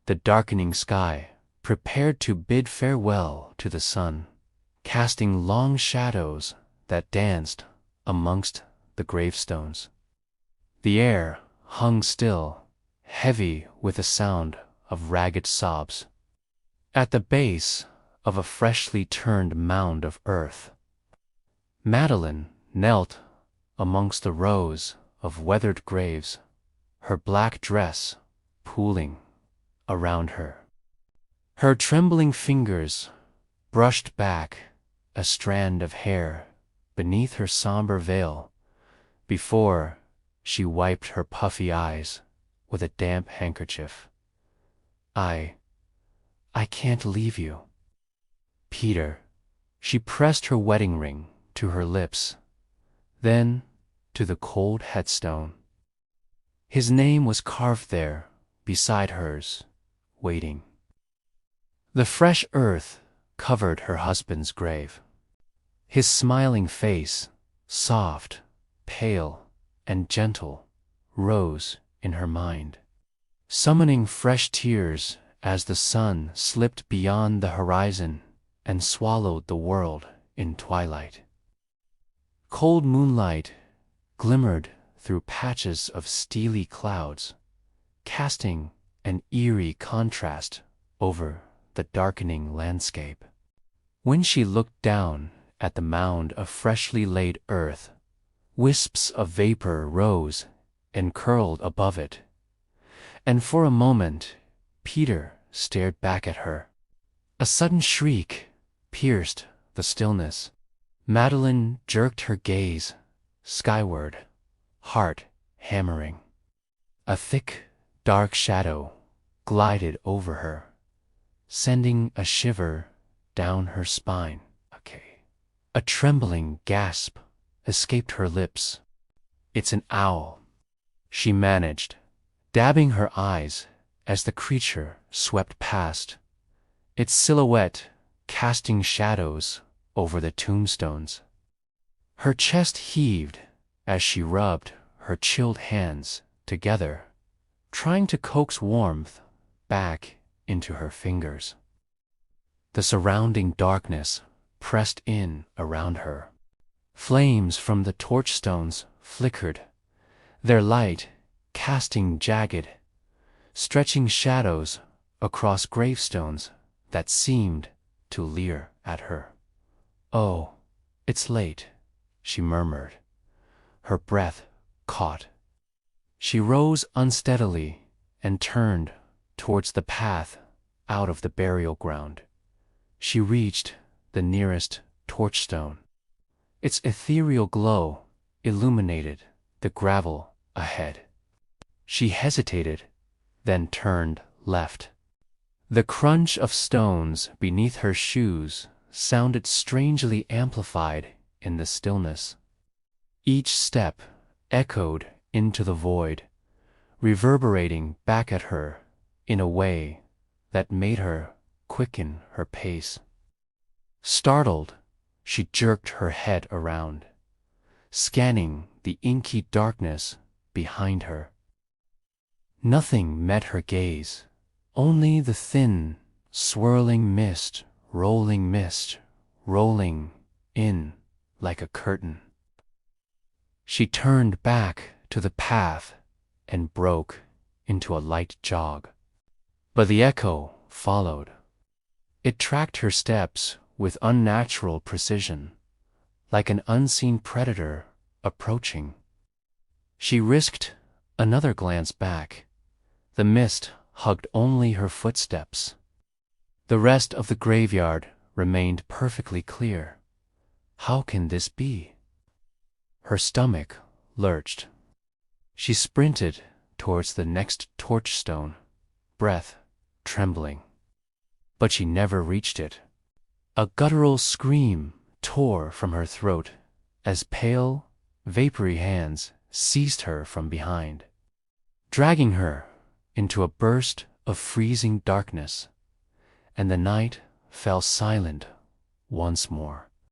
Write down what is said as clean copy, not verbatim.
the darkening sky prepared to bid farewell to the sun, casting long shadows that danced amongst the gravestones. The air hung still, heavy with the sound of ragged sobs. At the base of a freshly turned mound of earth, Madeline knelt amongst the rows of weathered graves, her black dress pooling around her. Her trembling fingers brushed back a strand of hair beneath her somber veil before she wiped her puffy eyes with a damp handkerchief. I can't leave you, Peter. She pressed her wedding ring to her lips, then to the cold headstone. His name was carved there beside hers, waiting. The fresh earth covered her husband's grave. His smiling face, soft, pale, and gentle, rose in her mind, summoning fresh tears as the sun slipped beyond the horizon and swallowed the world in twilight. Cold moonlight glimmered through patches of steely clouds, casting an eerie contrast over the darkening landscape. When she looked down at the mound of freshly laid earth, wisps of vapor rose and curled above it, and for a moment Peter stared back at her. A sudden shriek pierced the stillness. Madeline jerked her gaze skyward, heart hammering. A thick, dark shadow glided over her, sending a shiver down her spine. A trembling gasp escaped her lips. "It's an owl," she managed, dabbing her eyes as the creature swept past, its silhouette casting shadows over the tombstones. Her chest heaved as she rubbed her chilled hands together, trying to coax warmth back into her fingers. The surrounding darkness pressed in around her. Flames from the torchstones flickered, their light casting jagged, stretching shadows across gravestones that seemed to leer at her. "Oh, it's late," she murmured, her breath caught. She rose unsteadily and turned towards the path out of the burial ground. She reached the nearest torchstone. Its ethereal glow illuminated the gravel ahead. She hesitated, then turned left. The crunch of stones beneath her shoes sounded strangely amplified in the stillness. Each step echoed into the void, reverberating back at her in a way that made her quicken her pace. Startled, she jerked her head around, scanning the inky darkness behind her. Nothing met her gaze, only the thin, swirling mist, rolling in like a curtain. She turned back to the path and broke into a light jog. But the echo followed. It tracked her steps with unnatural precision, like an unseen predator approaching. She risked another glance back. The mist hugged only her footsteps. The rest of the graveyard remained perfectly clear. How can this be? Her stomach lurched. She sprinted towards the next torchstone, breath trembling. But she never reached it. A guttural scream tore from her throat as pale, vapory hands seized her from behind, dragging her into a burst of freezing darkness, and the night fell silent once more.